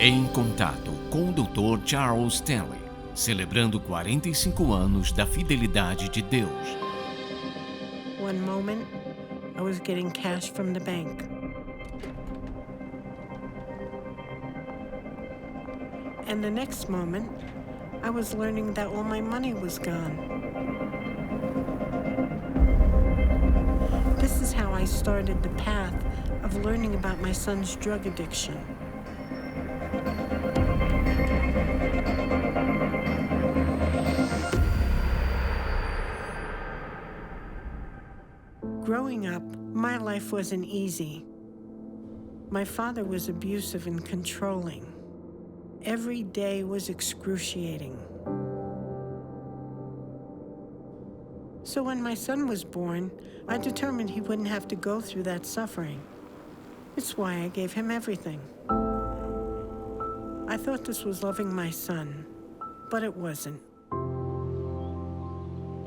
Em Contato com o Dr. Charles Stanley, celebrando 45 anos da fidelidade de Deus. One moment, I was getting cash from the bank. And the next moment, I was learning that all my money was gone. This is how I started the path of learning about my son's drug addiction. Growing up, my life wasn't easy. My father was abusive and controlling. Every day was excruciating. So when my son was born, I determined he wouldn't have to go through that suffering. It's why I gave him everything. I thought this was loving my son, but it wasn't.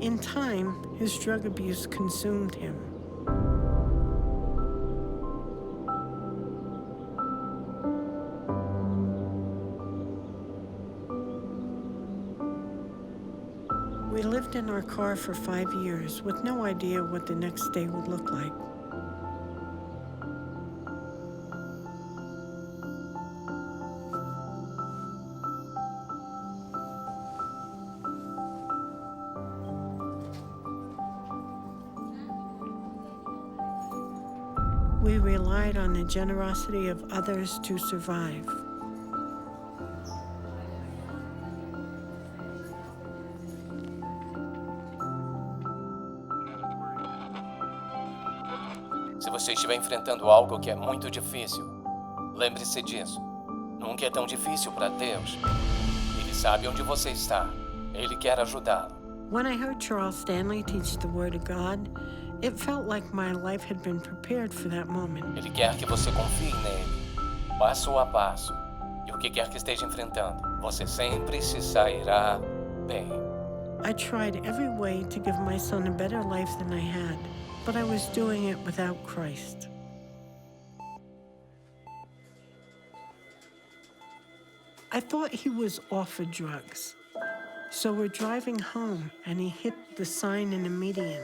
In time, his drug abuse consumed him. We lived in our car for 5 years with no idea what the next day would look like. We relied on the generosity of others to survive. Se você estiver enfrentando algo que é muito difícil, lembre-se disso. Nunca é tão difícil para Deus. Ele sabe onde você está. Ele quer ajudá-lo. When I heard Charles Stanley teach the Word of God, it felt like my life had been prepared for that moment. Ele quer que você confie nele, passo a passo. E o que quer que esteja enfrentando, você sempre se sairá bem. I tried every way to give my son a better life than I had, but I was doing it without Christ. I thought he was off of drugs. So we're driving home, and he hit the sign in the median.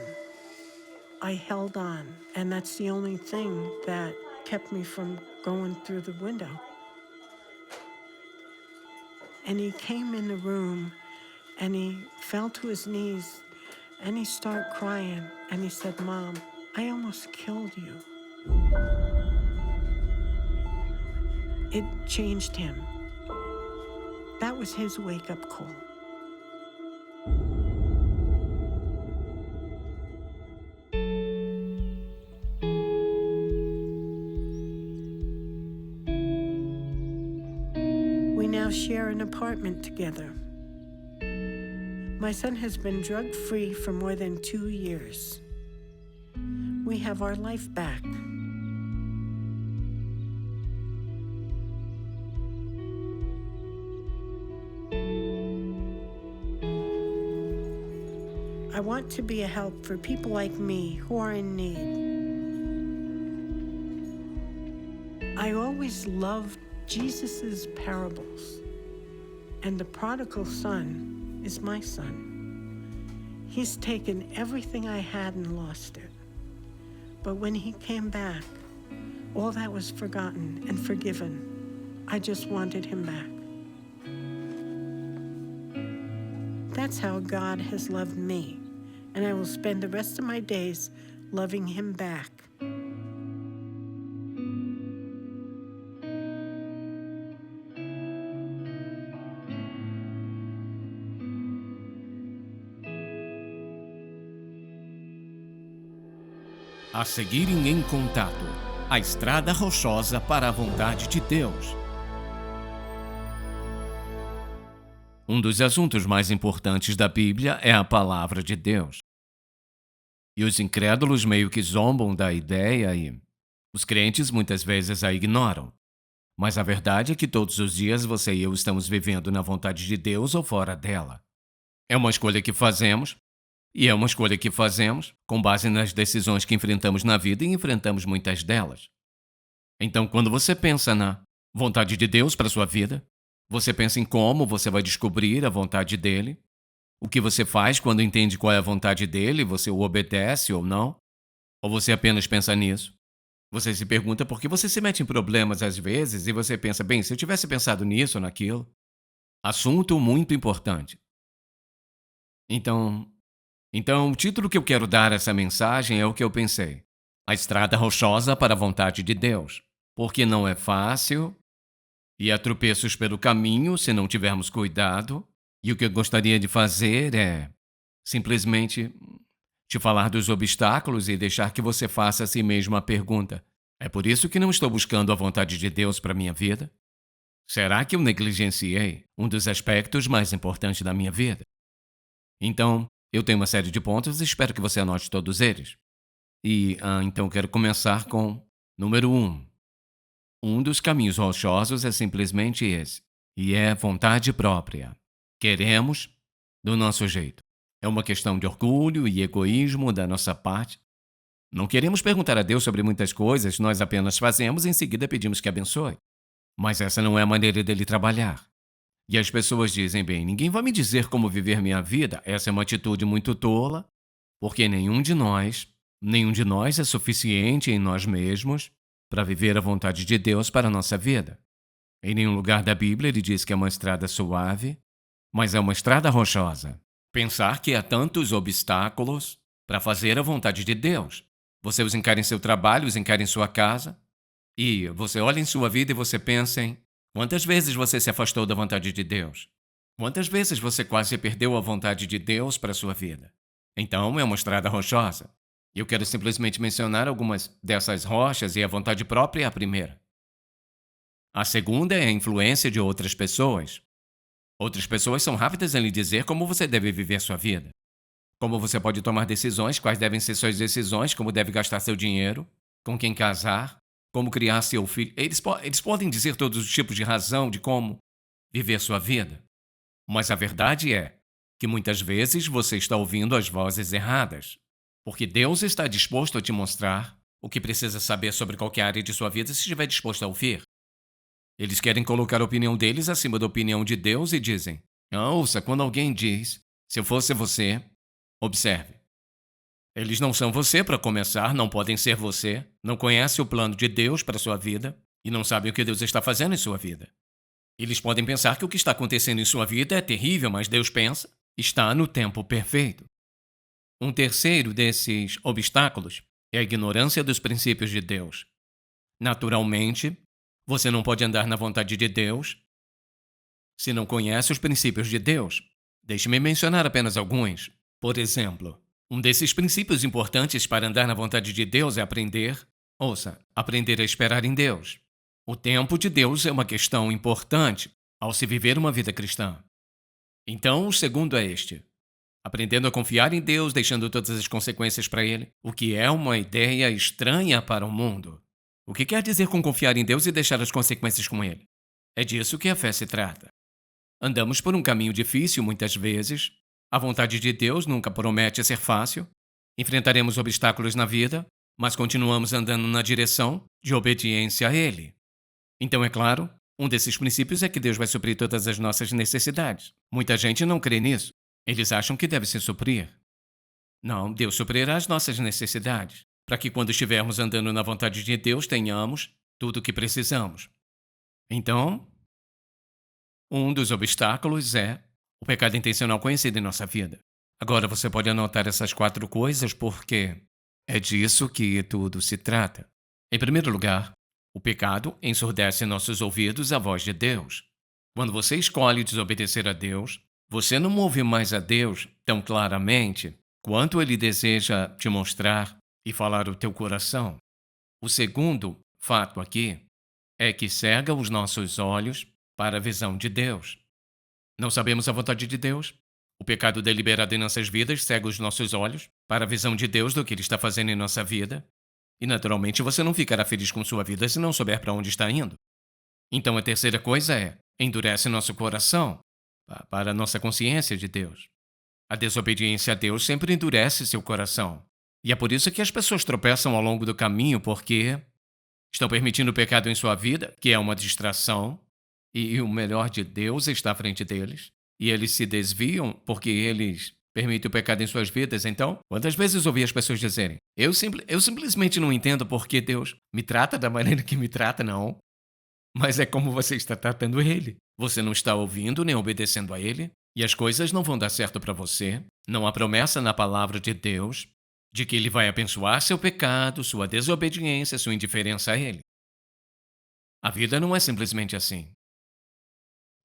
I held on, and that's the only thing that kept me from going through the window. And he came in the room, and he fell to his knees, and he started crying, and he said, "Mom, I almost killed you." It changed him. That was his wake-up call. We now share an apartment together. My son has been drug-free for more than 2 years. We have our life back. I want to be a help for people like me who are in need. I always loved Jesus' parables, and the prodigal son is my son. He's taken everything I had and lost it. But when he came back, all that was forgotten and forgiven. I just wanted him back. That's how God has loved me, and I will spend the rest of my days loving him back. A seguir em Contato, a estrada rochosa para a vontade de Deus. Um dos assuntos mais importantes da Bíblia é a palavra de Deus. E os incrédulos meio que zombam da ideia e os crentes muitas vezes a ignoram. Mas a verdade é que todos os dias você e eu estamos vivendo na vontade de Deus ou fora dela. É uma escolha que fazemos. E é uma escolha que fazemos com base nas decisões que enfrentamos na vida e enfrentamos muitas delas. Então, quando você pensa na vontade de Deus para sua vida? Você pensa em como você vai descobrir a vontade dele? O que você faz quando entende qual é a vontade dele? Você o obedece ou não? Ou você apenas pensa nisso? Você se pergunta por que você se mete em problemas às vezes e você pensa, bem, se eu tivesse pensado nisso ou naquilo. Assunto muito importante. Então, o título que eu quero dar a essa mensagem é o que eu pensei. A estrada rochosa para a vontade de Deus. Porque não é fácil e há tropeços pelo caminho se não tivermos cuidado. E o que eu gostaria de fazer é simplesmente te falar dos obstáculos e deixar que você faça a si mesmo a pergunta: é por isso que não estou buscando a vontade de Deus para minha vida? Será que eu negligenciei um dos aspectos mais importantes da minha vida? Então, eu tenho uma série de pontos e espero que você anote todos eles. Então quero começar com número 1. Um dos caminhos rochosos é simplesmente esse, e é vontade própria. Queremos do nosso jeito. É uma questão de orgulho e egoísmo da nossa parte. Não queremos perguntar a Deus sobre muitas coisas, nós apenas fazemos e em seguida pedimos que abençoe. Mas essa não é a maneira dele trabalhar. E as pessoas dizem, bem, ninguém vai me dizer como viver minha vida. Essa é uma atitude muito tola, porque nenhum de nós é suficiente em nós mesmos para viver a vontade de Deus para a nossa vida. Em nenhum lugar da Bíblia ele diz que é uma estrada suave, mas é uma estrada rochosa. Pensar que há tantos obstáculos para fazer a vontade de Deus. Você os encara em seu trabalho, os encara em sua casa, e você olha em sua vida e você pensa em quantas vezes você se afastou da vontade de Deus? Quantas vezes você quase perdeu a vontade de Deus para a sua vida? Então é uma estrada rochosa. Eu quero simplesmente mencionar algumas dessas rochas e a vontade própria é a primeira. A segunda é a influência de outras pessoas. Outras pessoas são rápidas em lhe dizer como você deve viver sua vida. Como você pode tomar decisões, quais devem ser suas decisões, como deve gastar seu dinheiro, com quem casar, como criar seu filho. Eles podem dizer todos os tipos de razão de como viver sua vida. Mas a verdade é que muitas vezes você está ouvindo as vozes erradas. Porque Deus está disposto a te mostrar o que precisa saber sobre qualquer área de sua vida se estiver disposto a ouvir. Eles querem colocar a opinião deles acima da opinião de Deus e dizem: ouça, quando alguém diz, se eu fosse você, observe. Eles não são você para começar, não podem ser você, não conhecem o plano de Deus para sua vida e não sabem o que Deus está fazendo em sua vida. Eles podem pensar que o que está acontecendo em sua vida é terrível, mas Deus pensa, está no tempo perfeito. Um terceiro desses obstáculos é a ignorância dos princípios de Deus. Naturalmente, você não pode andar na vontade de Deus se não conhece os princípios de Deus. Deixe-me mencionar apenas alguns. Por exemplo, um desses princípios importantes para andar na vontade de Deus é aprender a esperar em Deus. O tempo de Deus é uma questão importante ao se viver uma vida cristã. Então, o segundo é este: aprendendo a confiar em Deus, deixando todas as consequências para Ele, o que é uma ideia estranha para o mundo. O que quer dizer com confiar em Deus e deixar as consequências com Ele? É disso que a fé se trata. Andamos por um caminho difícil muitas vezes. A vontade de Deus nunca promete ser fácil. Enfrentaremos obstáculos na vida, mas continuamos andando na direção de obediência a Ele. Então, é claro, um desses princípios é que Deus vai suprir todas as nossas necessidades. Muita gente não crê nisso. Eles acham que deve se suprir. Não, Deus suprirá as nossas necessidades, para que quando estivermos andando na vontade de Deus, tenhamos tudo o que precisamos. Então, um dos obstáculos é o pecado intencional conhecido em nossa vida. Agora você pode anotar essas 4 coisas porque é disso que tudo se trata. Em primeiro lugar, o pecado ensurdece nossos ouvidos à voz de Deus. Quando você escolhe desobedecer a Deus, você não ouve mais a Deus tão claramente quanto Ele deseja te mostrar e falar o teu coração. O segundo fato aqui é que cega os nossos olhos para a visão de Deus. Não sabemos a vontade de Deus? O pecado deliberado em nossas vidas cega os nossos olhos para a visão de Deus do que Ele está fazendo em nossa vida. E naturalmente você não ficará feliz com sua vida se não souber para onde está indo. Então a terceira coisa é: endurece nosso coração para a nossa consciência de Deus. A desobediência a Deus sempre endurece seu coração. E é por isso que as pessoas tropeçam ao longo do caminho, porque Estão permitindo o pecado em sua vida, que é uma distração, e o melhor de Deus está à frente deles, e eles se desviam porque eles permitem o pecado em suas vidas. Então, quantas vezes ouvi as pessoas dizerem: eu simplesmente não entendo por que Deus me trata da maneira que me trata, não. Mas é como você está tratando ele. Você não está ouvindo nem obedecendo a ele, e as coisas não vão dar certo para você. Não há promessa na palavra de Deus de que ele vai abençoar seu pecado, sua desobediência, sua indiferença a ele. A vida não é simplesmente assim.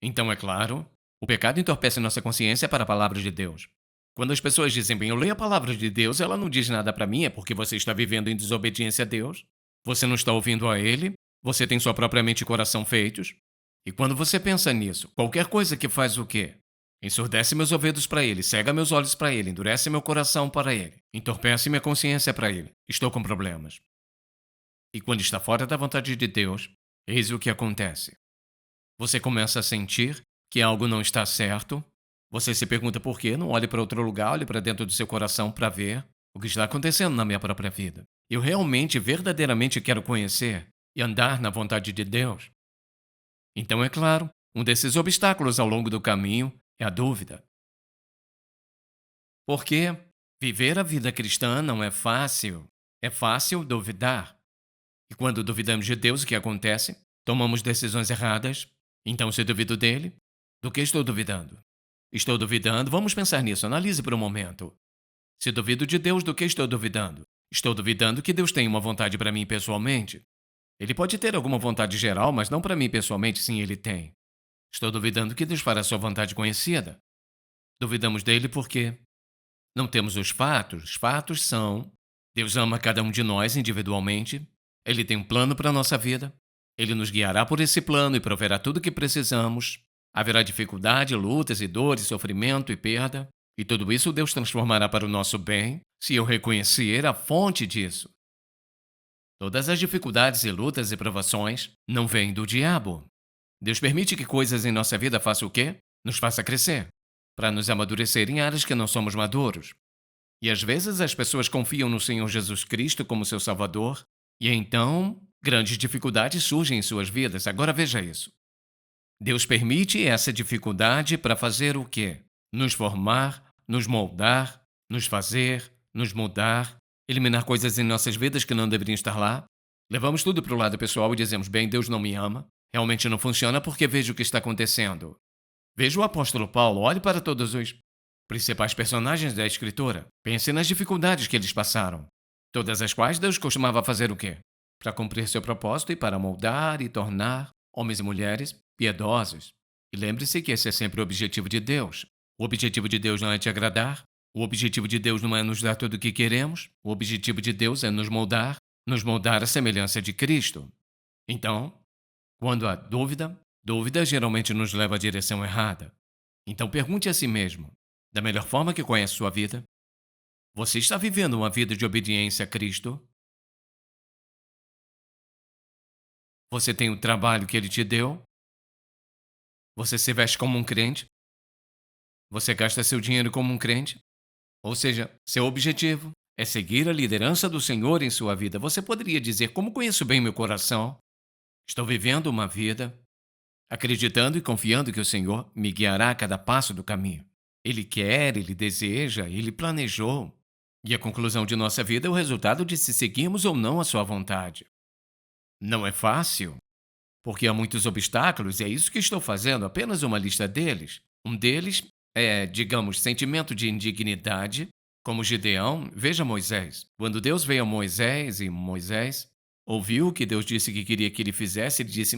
Então, é claro, o pecado entorpece nossa consciência para a palavra de Deus. Quando as pessoas dizem, bem, eu leio a palavra de Deus, ela não diz nada para mim, é porque você está vivendo em desobediência a Deus, você não está ouvindo a ele, você tem sua própria mente e coração feitos. E quando você pensa nisso, qualquer coisa que faz o quê? Ensurdece meus ouvidos para ele, cega meus olhos para ele, endurece meu coração para ele, entorpece minha consciência para ele. Estou com problemas. E quando está fora da vontade de Deus, eis o que acontece. Você começa a sentir que algo não está certo. Você se pergunta por quê, não olhe para outro lugar, olhe para dentro do seu coração para ver o que está acontecendo na minha própria vida. Eu realmente, verdadeiramente quero conhecer e andar na vontade de Deus. Então, é claro, um desses obstáculos ao longo do caminho é a dúvida. Porque viver a vida cristã não é fácil. É fácil duvidar. E quando duvidamos de Deus, o que acontece? Tomamos decisões erradas. Então, se duvido dele, do que estou duvidando? Estou duvidando? Vamos pensar nisso, analise por um momento. Se duvido de Deus, do que estou duvidando? Estou duvidando que Deus tem uma vontade para mim pessoalmente. Ele pode ter alguma vontade geral, mas não para mim pessoalmente, sim, ele tem. Estou duvidando que Deus fará sua vontade conhecida. Duvidamos dele porque não temos os fatos. Os fatos são: Deus ama cada um de nós individualmente. Ele tem um plano para a nossa vida. Ele nos guiará por esse plano e proverá tudo o que precisamos. Haverá dificuldade, lutas e dores, sofrimento e perda. E tudo isso Deus transformará para o nosso bem, se eu reconhecer a fonte disso. Todas as dificuldades e lutas e provações não vêm do diabo. Deus permite que coisas em nossa vida façam o quê? Nos faça crescer, para nos amadurecer em áreas que não somos maduros. E às vezes as pessoas confiam no Senhor Jesus Cristo como seu Salvador, e então grandes dificuldades surgem em suas vidas. Agora veja isso. Deus permite essa dificuldade para fazer o quê? Nos formar, nos moldar, nos fazer, nos mudar, eliminar coisas em nossas vidas que não deveriam estar lá. Levamos tudo para o lado pessoal e dizemos, bem, Deus não me ama. Realmente não funciona porque vejo o que está acontecendo. Veja o apóstolo Paulo, olhe para todos os principais personagens da Escritura. Pense nas dificuldades que eles passaram. Todas as quais Deus costumava fazer o quê? Para cumprir seu propósito e para moldar e tornar homens e mulheres piedosos. E lembre-se que esse é sempre o objetivo de Deus. O objetivo de Deus não é te agradar. O objetivo de Deus não é nos dar tudo o que queremos. O objetivo de Deus é nos moldar à semelhança de Cristo. Então, quando há dúvida, dúvida geralmente nos leva à direção errada. Então pergunte a si mesmo, da melhor forma que conhece sua vida, você está vivendo uma vida de obediência a Cristo? Você tem o trabalho que Ele te deu? Você se veste como um crente? Você gasta seu dinheiro como um crente? Ou seja, seu objetivo é seguir a liderança do Senhor em sua vida. Você poderia dizer, como conheço bem meu coração? Estou vivendo uma vida acreditando e confiando que o Senhor me guiará a cada passo do caminho. Ele quer, Ele deseja, Ele planejou. E a conclusão de nossa vida é o resultado de se seguimos ou não a sua vontade. Não é fácil, porque há muitos obstáculos e é isso que estou fazendo, apenas uma lista deles. Um deles é, digamos, sentimento de indignidade, como Gideão. Veja Moisés. Quando Deus veio a Moisés e Moisés ouviu o que Deus disse que queria que ele fizesse, ele disse,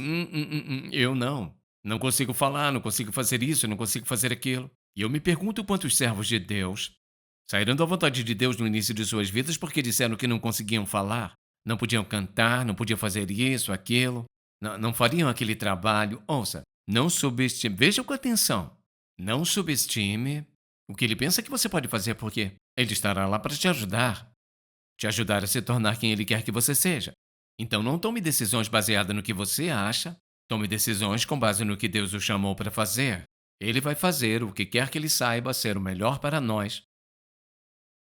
eu não consigo falar, não consigo fazer isso, não consigo fazer aquilo. E eu me pergunto quantos servos de Deus saíram da vontade de Deus no início de suas vidas porque disseram que não conseguiam falar, não podiam cantar, não podiam fazer isso, aquilo, não fariam aquele trabalho. Ouça, não subestime, veja com atenção, não subestime o que ele pensa que você pode fazer porque ele estará lá para te ajudar a se tornar quem ele quer que você seja. Então não tome decisões baseadas no que você acha, tome decisões com base no que Deus o chamou para fazer. Ele vai fazer o que quer que ele saiba ser o melhor para nós,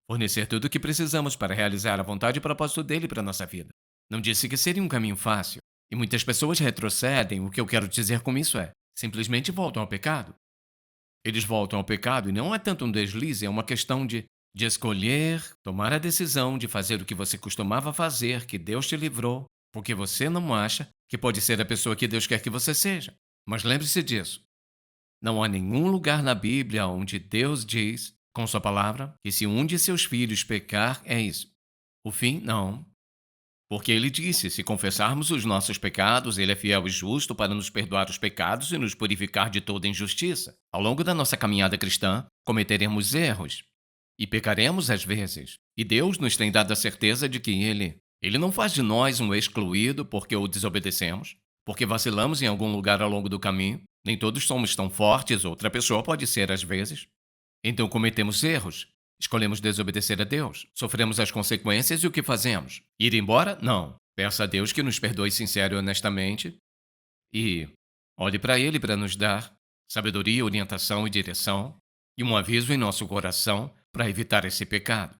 fornecer tudo o que precisamos para realizar a vontade e propósito dele para a nossa vida. Não disse que seria um caminho fácil. E muitas pessoas retrocedem. O que eu quero dizer com isso é, simplesmente voltam ao pecado. Eles voltam ao pecado e não é tanto um deslize, é uma questão de escolher, tomar a decisão de fazer o que você costumava fazer, que Deus te livrou, porque você não acha que pode ser a pessoa que Deus quer que você seja. Mas lembre-se disso. Não há nenhum lugar na Bíblia onde Deus diz, com sua palavra, que se um de seus filhos pecar, é isso. O fim, não. Porque ele disse, se confessarmos os nossos pecados, ele é fiel e justo para nos perdoar os pecados e nos purificar de toda injustiça. Ao longo da nossa caminhada cristã, cometeremos erros e pecaremos às vezes. E Deus nos tem dado a certeza de que ele não faz de nós um excluído porque o desobedecemos, porque vacilamos em algum lugar ao longo do caminho. Nem todos somos tão fortes, outra pessoa pode ser às vezes. Então cometemos erros, escolhemos desobedecer a Deus, sofremos as consequências e o que fazemos? Ir embora? Não. Peça a Deus que nos perdoe sincero e honestamente e olhe para Ele para nos dar sabedoria, orientação e direção e um aviso em nosso coração para evitar esse pecado.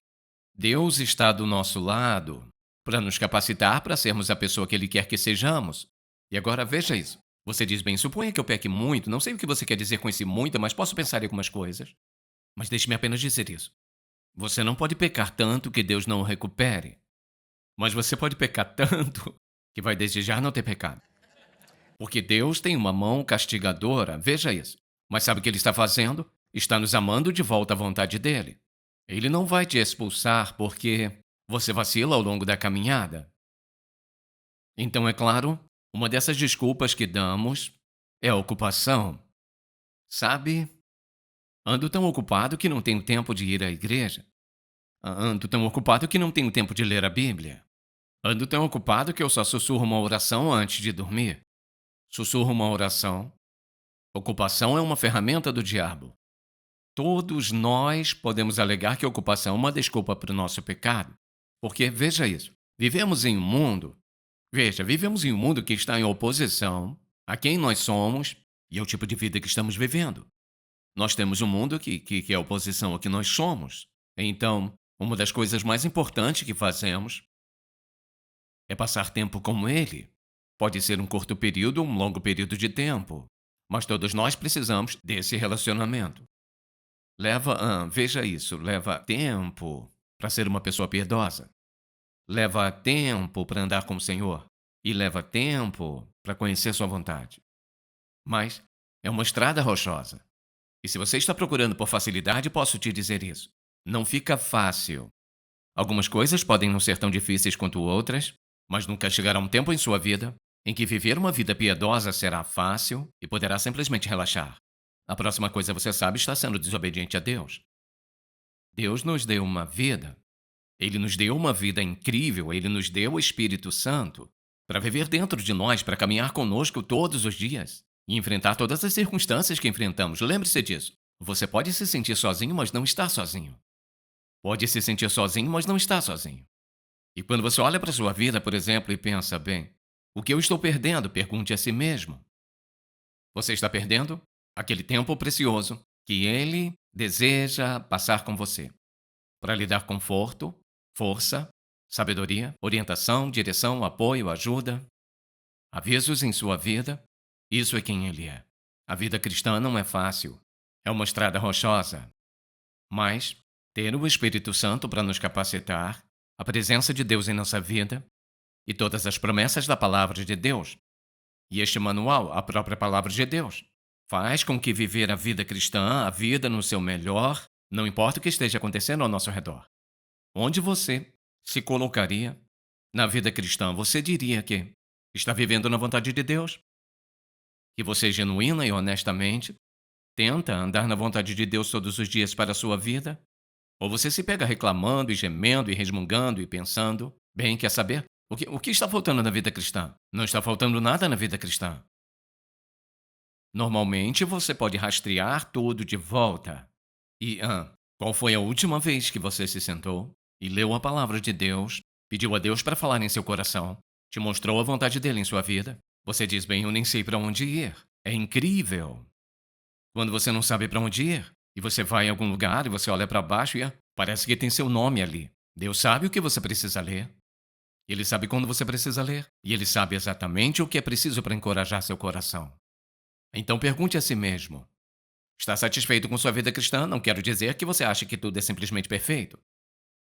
Deus está do nosso lado para nos capacitar para sermos a pessoa que Ele quer que sejamos. E agora veja isso. Você diz bem, suponha que eu peque muito, não sei o que você quer dizer com esse muito, mas posso pensar em algumas coisas. Mas deixe-me apenas dizer isso. Você não pode pecar tanto que Deus não o recupere. Mas você pode pecar tanto que vai desejar não ter pecado. Porque Deus tem uma mão castigadora, veja isso. Mas sabe o que Ele está fazendo? Está nos amando de volta à vontade dEle. Ele não vai te expulsar porque você vacila ao longo da caminhada. Então, é claro, uma dessas desculpas que damos é a ocupação. Sabe? Ando tão ocupado que não tenho tempo de ir à igreja. Ando tão ocupado que não tenho tempo de ler a Bíblia. Ando tão ocupado que eu só sussurro uma oração antes de dormir. Sussurro uma oração. Ocupação é uma ferramenta do diabo. Todos nós podemos alegar que a ocupação é uma desculpa para o nosso pecado. Porque, veja isso, vivemos em um mundo que está em oposição a quem nós somos e ao tipo de vida que estamos vivendo. Nós temos um mundo que é oposição ao que nós somos. Então, uma das coisas mais importantes que fazemos é passar tempo com Ele. Pode ser um curto período ou um longo período de tempo, mas todos nós precisamos desse relacionamento. Veja isso, leva tempo para ser uma pessoa piedosa. Leva tempo para andar com o Senhor. E leva tempo para conhecer sua vontade. Mas é uma estrada rochosa. E se você está procurando por facilidade, posso te dizer isso. Não fica fácil. Algumas coisas podem não ser tão difíceis quanto outras, mas nunca chegará um tempo em sua vida em que viver uma vida piedosa será fácil e poderá simplesmente relaxar. A próxima coisa você sabe está sendo desobediente a Deus. Deus nos deu uma vida. Ele nos deu uma vida incrível, Ele nos deu o Espírito Santo para viver dentro de nós, para caminhar conosco todos os dias e enfrentar todas as circunstâncias que enfrentamos. Lembre-se disso. Você pode se sentir sozinho, mas não está sozinho. Pode se sentir sozinho, mas não está sozinho. E quando você olha para a sua vida, por exemplo, e pensa, bem, o que eu estou perdendo? Pergunte a si mesmo. Você está perdendo aquele tempo precioso que Ele deseja passar com você para lhe dar conforto, força, sabedoria, orientação, direção, apoio, ajuda, avisos em sua vida. Isso é quem Ele é. A vida cristã não é fácil. É uma estrada rochosa. Mas ter o Espírito Santo para nos capacitar, a presença de Deus em nossa vida e todas as promessas da Palavra de Deus, e este manual, a própria Palavra de Deus, faz com que viver a vida cristã, a vida no seu melhor, não importa o que esteja acontecendo ao nosso redor. Onde você se colocaria na vida cristã? Você diria que está vivendo na vontade de Deus? Que você genuína e honestamente tenta andar na vontade de Deus todos os dias para a sua vida? Ou você se pega reclamando e gemendo e resmungando e pensando, bem, quer saber? O que está faltando na vida cristã? Não está faltando nada na vida cristã. Normalmente você pode rastrear tudo de volta. E, qual foi a última vez que você se sentou e leu a palavra de Deus, pediu a Deus para falar em seu coração, te mostrou a vontade dele em sua vida? Você diz, bem, eu nem sei para onde ir. É incrível. Quando você não sabe para onde ir, e você vai em algum lugar e você olha para baixo e parece que tem seu nome ali. Deus sabe o que você precisa ler. Ele sabe quando você precisa ler. E ele sabe exatamente o que é preciso para encorajar seu coração. Então pergunte a si mesmo: está satisfeito com sua vida cristã? Não quero dizer que você acha que tudo é simplesmente perfeito.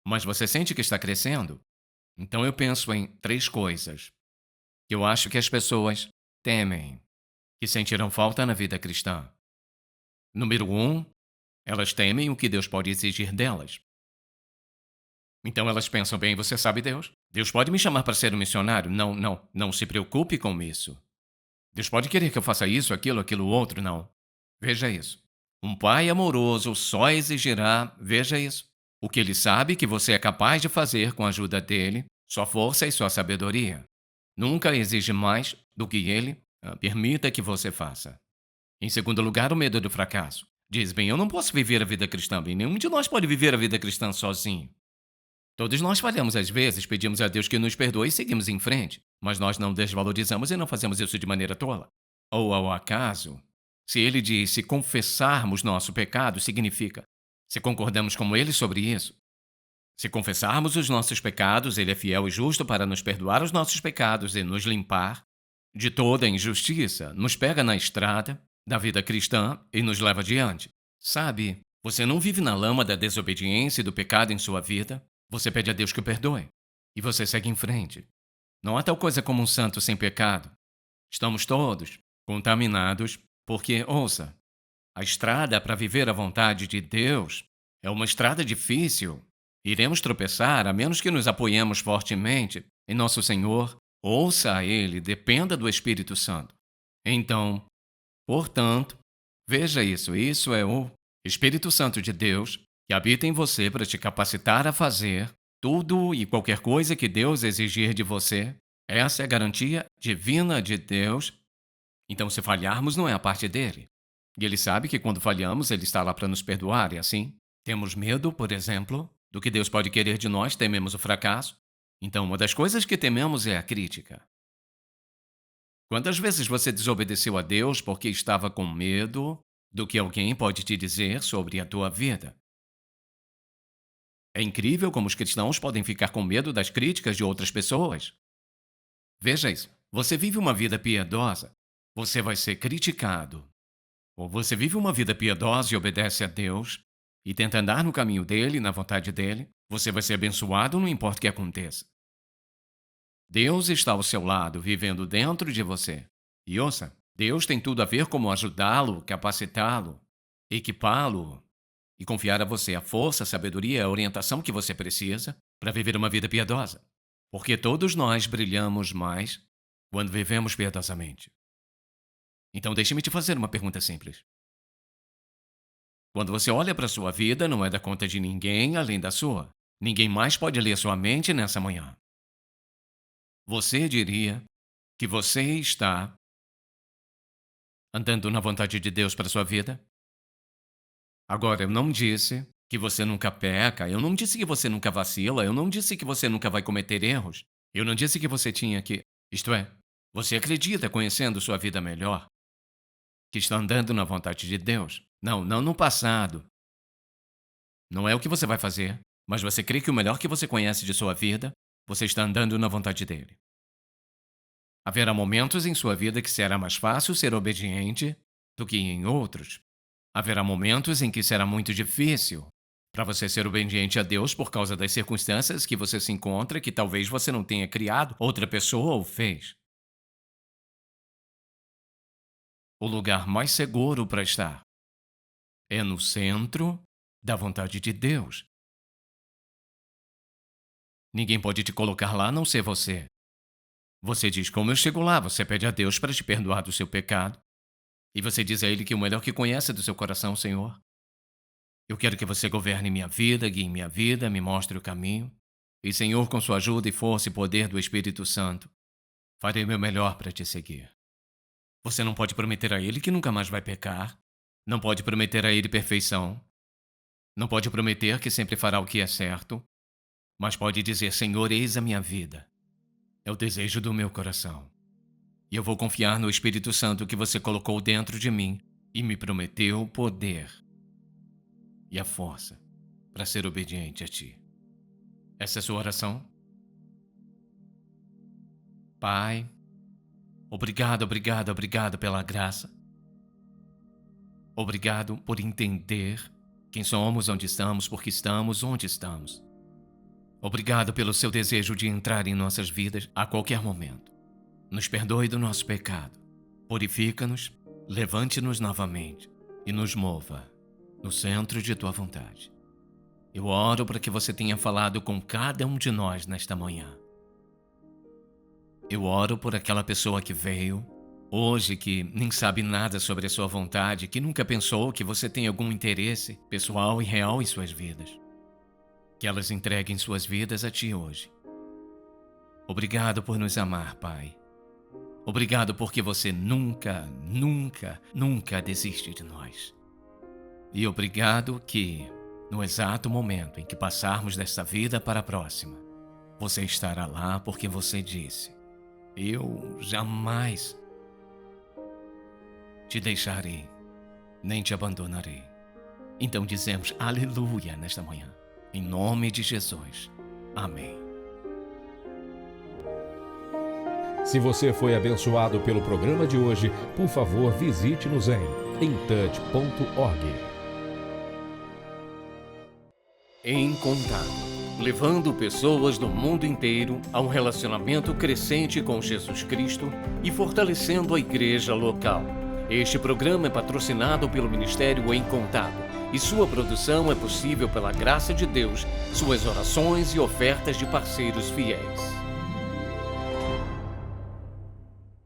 Mas você sente que está crescendo? Então eu penso em 3 coisas que eu acho que as pessoas temem, que sentirão falta na vida cristã. Número 1, elas temem o que Deus pode exigir delas. Então elas pensam: bem, você sabe Deus. Deus pode me chamar para ser um missionário? Não, não, não se preocupe com isso. Deus pode querer que eu faça isso, aquilo outro, não. Veja isso. Um pai amoroso só exigirá, veja isso, o que ele sabe que você é capaz de fazer com a ajuda dele, sua força e sua sabedoria. Nunca exige mais do que ele permita que você faça. Em segundo lugar, o medo do fracasso. Diz: bem, eu não posso viver a vida cristã, bem, nenhum de nós pode viver a vida cristã sozinho. Todos nós falhamos às vezes, pedimos a Deus que nos perdoe e seguimos em frente, mas nós não desvalorizamos e não fazemos isso de maneira tola. Ou ao acaso, se ele diz: se confessarmos nosso pecado, significa se concordamos com ele sobre isso. Se confessarmos os nossos pecados, ele é fiel e justo para nos perdoar os nossos pecados e nos limpar de toda injustiça, nos pega na estrada da vida cristã e nos leva adiante. Sabe, você não vive na lama da desobediência e do pecado em sua vida. Você pede a Deus que o perdoe. E você segue em frente. Não há tal coisa como um santo sem pecado. Estamos todos contaminados porque, ouça, a estrada para viver a vontade de Deus é uma estrada difícil. Iremos tropeçar a menos que nos apoiemos fortemente em nosso Senhor. Ouça a Ele, dependa do Espírito Santo. Então, portanto, veja isso. Isso é o Espírito Santo de Deus que habita em você para te capacitar a fazer tudo e qualquer coisa que Deus exigir de você. Essa é a garantia divina de Deus. Então, se falharmos, não é a parte dele. E ele sabe que quando falhamos, ele está lá para nos perdoar, e assim. Temos medo, por exemplo, do que Deus pode querer de nós, tememos o fracasso. Então, uma das coisas que tememos é a crítica. Quantas vezes você desobedeceu a Deus porque estava com medo do que alguém pode te dizer sobre a tua vida? É incrível como os cristãos podem ficar com medo das críticas de outras pessoas. Veja isso. Você vive uma vida piedosa, você vai ser criticado. Ou você vive uma vida piedosa e obedece a Deus, e tenta andar no caminho dele, na vontade dele, você vai ser abençoado, não importa o que aconteça. Deus está ao seu lado, vivendo dentro de você. E ouça, Deus tem tudo a ver como ajudá-lo, capacitá-lo, equipá-lo e confiar a você a força, a sabedoria e a orientação que você precisa para viver uma vida piedosa. Porque todos nós brilhamos mais quando vivemos piedosamente. Então deixe-me te fazer uma pergunta simples. Quando você olha para a sua vida, não é da conta de ninguém além da sua. Ninguém mais pode ler sua mente nessa manhã. Você diria que você está andando na vontade de Deus para a sua vida? Agora, eu não disse que você nunca peca, eu não disse que você nunca vacila, eu não disse que você nunca vai cometer erros, eu não disse que você tinha que. Isto é, você acredita, conhecendo sua vida melhor, que está andando na vontade de Deus. Não, não no passado. Não é o que você vai fazer, mas você crê que o melhor que você conhece de sua vida, você está andando na vontade dele. Haverá momentos em sua vida que será mais fácil ser obediente do que em outros. Haverá momentos em que será muito difícil para você ser obediente a Deus por causa das circunstâncias que você se encontra que talvez você não tenha criado, outra pessoa o fez. O lugar mais seguro para estar é no centro da vontade de Deus. Ninguém pode te colocar lá a não ser você. Você diz: como eu chego lá? Você pede a Deus para te perdoar do seu pecado. E você diz a Ele que o melhor que conhece é do seu coração, Senhor. Eu quero que você governe minha vida, guie minha vida, me mostre o caminho. E, Senhor, com sua ajuda e força e poder do Espírito Santo, farei o meu melhor para te seguir. Você não pode prometer a Ele que nunca mais vai pecar. Não pode prometer a Ele perfeição. Não pode prometer que sempre fará o que é certo. Mas pode dizer: Senhor, eis a minha vida. É o desejo do meu coração. E eu vou confiar no Espírito Santo que você colocou dentro de mim e me prometeu o poder e a força para ser obediente a ti. Essa é a sua oração? Pai, obrigado, obrigado, obrigado pela graça. Obrigado por entender quem somos, onde estamos, porque estamos onde estamos. Obrigado pelo seu desejo de entrar em nossas vidas a qualquer momento. Nos perdoe do nosso pecado. Purifica-nos, levante-nos novamente e nos mova no centro de tua vontade. Eu oro para que você tenha falado com cada um de nós nesta manhã. Eu oro por aquela pessoa que veio hoje, que nem sabe nada sobre a sua vontade, que nunca pensou que você tem algum interesse pessoal e real em suas vidas. Que elas entreguem suas vidas a Ti hoje. Obrigado por nos amar, Pai. Obrigado porque você nunca, nunca, nunca desiste de nós. E obrigado que, no exato momento em que passarmos desta vida para a próxima, você estará lá porque você disse: eu jamais te deixarei, nem te abandonarei. Então dizemos aleluia nesta manhã, em nome de Jesus. Amém. Se você foi abençoado pelo programa de hoje, por favor, visite-nos em intouch.org. Em Contato, levando pessoas do mundo inteiro a um relacionamento crescente com Jesus Cristo e fortalecendo a igreja local. Este programa é patrocinado pelo Ministério Em Contato e sua produção é possível pela graça de Deus, suas orações e ofertas de parceiros fiéis.